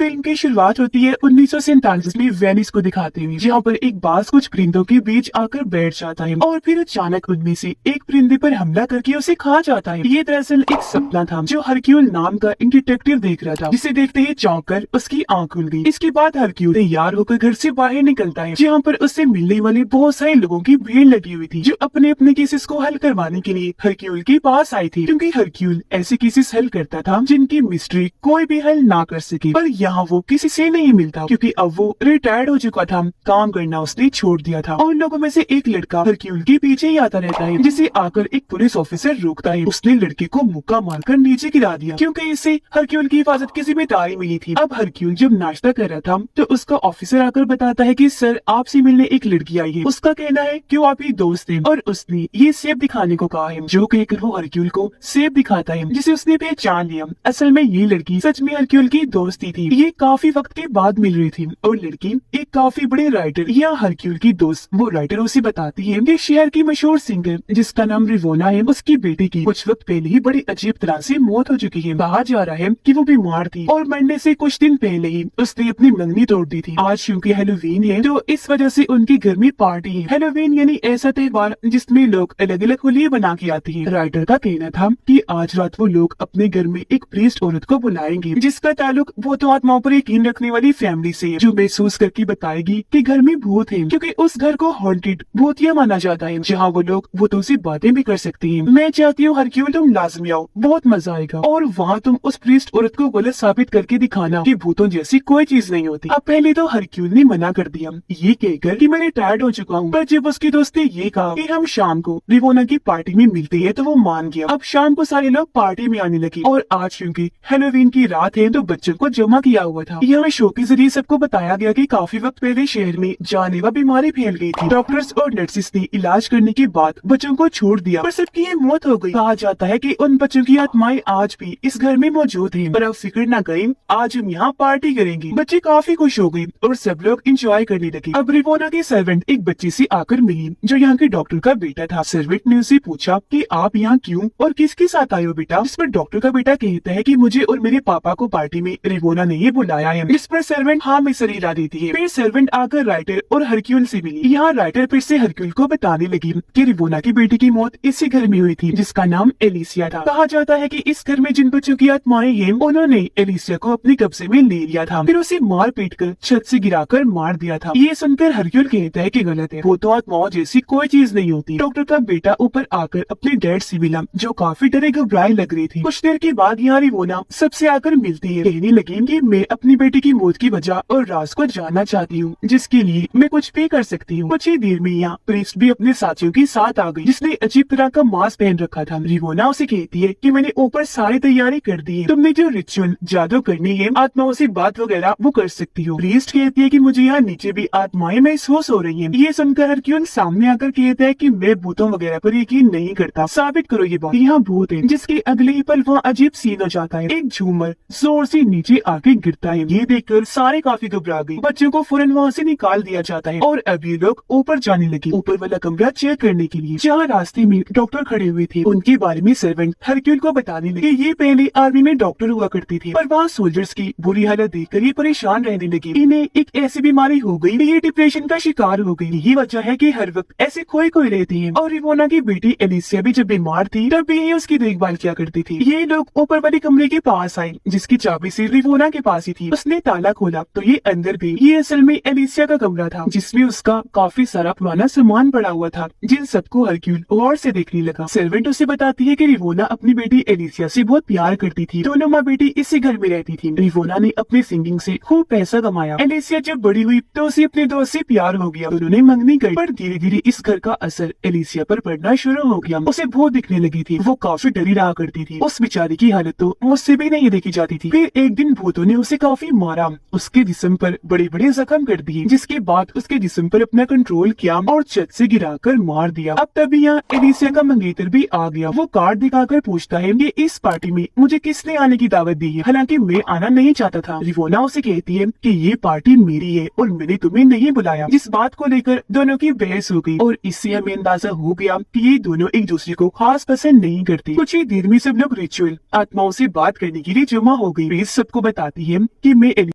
Film की शुरुआत होती है 1947 में वेनिस को दिखाते हुए, जहाँ पर एक बाज कुछ परिंदों के बीच आकर बैठ जाता है और फिर अचानक उनमें से एक परिंदे पर हमला करके उसे खा जाता है। ये दरअसल एक सपना था जो हरक्यूल नाम का एक डिटेक्टिव देख रहा था, जिसे देखते ही चौंक कर उसकी आंख खुल गई। इसके बाद हरक्यूल तैयार होकर घर से बाहर निकलता है, जहाँ पर उससे मिलने वाले बहुत सारे लोगों की भीड़ लगी हुई थी, जो अपने अपने केसेस को हल करवाने के लिए हरक्यूल के पास आई थी, क्योंकि हरक्यूल ऐसे केसेस हल करता था जिनकी मिस्ट्री कोई भी हल ना कर सके। पर यहाँ वो किसी से नहीं मिलता, क्योंकि अब वो रिटायर्ड हो चुका था, काम करना उसने छोड़ दिया था। और लोगों में से एक लड़का हरक्यूल के पीछे ही आता रहता है, जिसे आकर एक पुलिस ऑफिसर रोकता है। उसने लड़के को मुक्का मारकर नीचे गिरा दिया, क्योंकि इसे हरक्यूल की हिफाजत की जिम्मेदारी मिली थी। अब हरक्यूल जब नाश्ता कर रहा था तो उसका ऑफिसर आकर बताता है कि सर, आपसे मिलने एक लड़की आई है। उसका कहना है कि वो आपकी दोस्त है और उसने ये सेब दिखाने को कहा है। जो कहकर वो हरक्यूल को सेब दिखाता है, जिसे उसने पहचान लिया। असल में ये लड़की सच में हरक्यूल की दोस्ती थी। ये काफी वक्त के बाद मिल रही थी और लड़की एक काफी बड़े राइटर या हरक्यूल की दोस्त वो राइटर उसे बताती है कि शहर की मशहूर सिंगर जिसका नाम रिवोना है, उसकी बेटी की कुछ वक्त पहले ही बड़ी अजीब तरह से मौत हो चुकी है। कहा जा रहा है कि वो बीमार थी और मरने से कुछ दिन पहले ही उसने अपनी मंगनी तोड़ दी थी। आज क्योंकि हेलोवीन है तो इस वजह से उनके घर में पार्टी है। हेलोवीन यानी ऐसा त्योहार जिसमें लोग अलग अलग होलियां बना के आते हैं। राइटर का कहना था कि आज रात वो लोग अपने घर में एक प्रीस्ट औरत को बुलाएंगे, जिसका ताल्लुक भूत आत्माओं पर यकीन रखने वाली फैमिली से है, जो महसूस करके बताएगी कि घर में भूत है, क्योंकि उस घर को हॉन्टेड भूतिया माना जाता है, जहाँ वो लोग भूतों से बातें भी कर सकते हैं। मैं चाहती हूँ हरक्यूल तुम लाजमी आओ, बहुत मजा आएगा और वहाँ तुम उस प्रीस्ट औरत को गलत साबित करके दिखाना कि भूतों जैसी कोई चीज नहीं होती। अब पहले तो हरक्यूल ने मना कर दिया, ये कहकर कि मैं रिटायर्ड हो चुका हूँ। पर जब उसकी दोस्त ने ये कहा कि हम शाम को रिवोना की पार्टी में मिलते हैं तो वो मान गया। अब शाम को सारे लोग पार्टी में आने लगे और आज क्योंकि हेलोवीन की रात है तो बच्चों को जमा किया हुआ था। यहाँ शो के जरिए सबको बताया गया कि काफी वक्त पहले शहर में जानलेवा बीमारी फैल गई थी। डॉक्टर्स और नर्सिस ने इलाज करने के बाद बच्चों को छोड़ दिया, पर सबकी ये मौत हो गई। कहा जाता है कि उन बच्चों की आत्माएं आज भी इस घर में मौजूद हैं। पर अब फिक्र न करें, आज हम यहाँ पार्टी करेंगे। बच्चे काफी खुश हो गए और सब लोग एंजॉय करने लगे। अब रिवोना की सर्वेंट एक बच्ची से आकर मिली जो यहाँ के डॉक्टर का बेटा था। सर्वेंट ने उसे पूछा कि आप यहाँ क्यों और किसके साथ आए हो बेटा। जिस पर डॉक्टर का बेटा कहता है कि मुझे और मेरे पापा को पार्टी में रिवोना ने ही बुलाया है। जिस पर सर्वेंट हाँ में सर हिला देती है। फिर सर्वेंट आकर राइटर और हरक्यूल से मिली। यहाँ राइटर फिर से हरक्यूल को बताने लगी कि रिवोना की बेटी की मौत इसी घर में हुई थी, जिसका नाम एलिसिया था। कहा जाता है कि इस घर में जिन बच्चों की आत्माएं हैं उन्होंने एलिसिया को अपने कब्जे में ले लिया था, फिर उसे मार पीट कर छत से गिराकर मार दिया था। ये सुनकर हरक्यूल कहता है कि गलत है, वो तो आत्माओं जैसी कोई चीज नहीं होती। डॉक्टर का बेटा ऊपर आकर अपने डैड से मिला, जो काफी डरे घबराए लग रही थी। कुछ देर के बाद यहाँ रिवोना सबसे आकर मिलती है। कहने लगी कि मैं अपनी बेटी की मौत की वजह और राज को जानना चाहती हूँ, जिसके लिए मैं कुछ भी कर सकती हूँ। कुछ ही देर में यहाँ प्रीस्ट भी अपने साथियों के साथ आ गई, जिसने अजीब तरह का मास्क पहन रखा था। रिवोना उसे कहती है कि मैंने ऊपर सारी तैयारी कर दी है, तुमने जो रिचुअल जादू करनी है, आत्माओं से बात वगैरह वो कर सकती हो। प्रीस्ट कहती है कि मुझे यहाँ नीचे भी आत्माएं महसूस हो रही है। ये सुनकर हरक्यूल सामने आकर कहता है कि मैं भूतों वगैरह पर यकीन नहीं करता, साबित करो ये बात। यहाँ भूत है। जिसके अगले ही पल वहाँ अजीब सीन हो जाता है। एक झूमर जोर से नीचे आके गिरता है। ये देखकर सारे काफी घबरा गए। बच्चों को फौरन वहाँ से निकाल दिया जाता है और अभी लोग ऊपर जाने लगे, ऊपर वाला कमरा चेक करने के लिए, जहाँ रास्ते में डॉक्टर खड़े हुए थे। उनके बारे में सर्वेंट हरक्यूल को बताने लगे। ये पहले आर्मी में डॉक्टर हुआ करती थी, पर वहाँ सोल्जर्स की बुरी हालत देखकर ये परेशान रहने लगे। इन्हें एक ऐसी बीमारी हो गई, ये डिप्रेशन का शिकार हो गई। यही वजह है कि हर वक्त ऐसे खोए खोए रहती है। और रिवोना की बेटी एलिसिया भी जब बीमार थी तब भी ये उसकी देखभाल किया करती थी। ये लोग ऊपर वाले कमरे के पास आए, जिसकी चाबी से रिवोना के पास ही थी। उसने ताला खोला तो ये अंदर भी। ये असल में एलिसिया का कमरा था, जिसमें उसका काफी सारा पुराना सामान पड़ा हुआ था, जिन सबको हरक्यूल गौर से देखने लगा। सर्वेंट उसे बताती है कि रिवोना अपनी बेटी एलिसिया से बहुत प्यार करती थी। दोनों माँ बेटी इसी घर में रहती थी। रिवोना ने अपनी सिंगिंग से खूब पैसा कमाया। एलिसिया जब बड़ी हुई तो उसे अपने दोस्त से प्यार हो गया। दोनों ने मंगनी की, पर धीरे धीरे इस घर का असर एलिसिया पर पड़ना शुरू हो गया। उसे भूत दिखने लगी थी। वो काफी डरी रहा करती थी। उस बेचारी की हालत तो मुझसे भी नहीं देखी जाती थी। फिर एक दिन भूतों ने उसे काफी मारा, उसके जिस्म पर बड़े बड़े जख्म कर दिए, जिसके बाद उसके जिस्म पर अपना कंट्रोल किया और छत से गिराकर मार दिया। अब तभी यहाँ एलिसिया का मंगेतर भी आ गया। वो कार्ड दिखाकर पूछता है कि इस पार्टी में मुझे किसने आने की दावत दी है, हालांकि मैं आना नहीं चाहता था। रिवोना उसे कहती है कि ये पार्टी मेरी है और मैंने तुम्हें नहीं बुलाया। जिस बात को लेकर दोनों की बहस हो गई और इससे हमें अंदाजा हो गया कि ये दोनों एक दूसरे को खास पसंद नहीं करते। कुछ ही देर में सब लोग रिचुअल आत्माओं से बात करने के लिए जमा हो गई। सबको बताती है कि मैं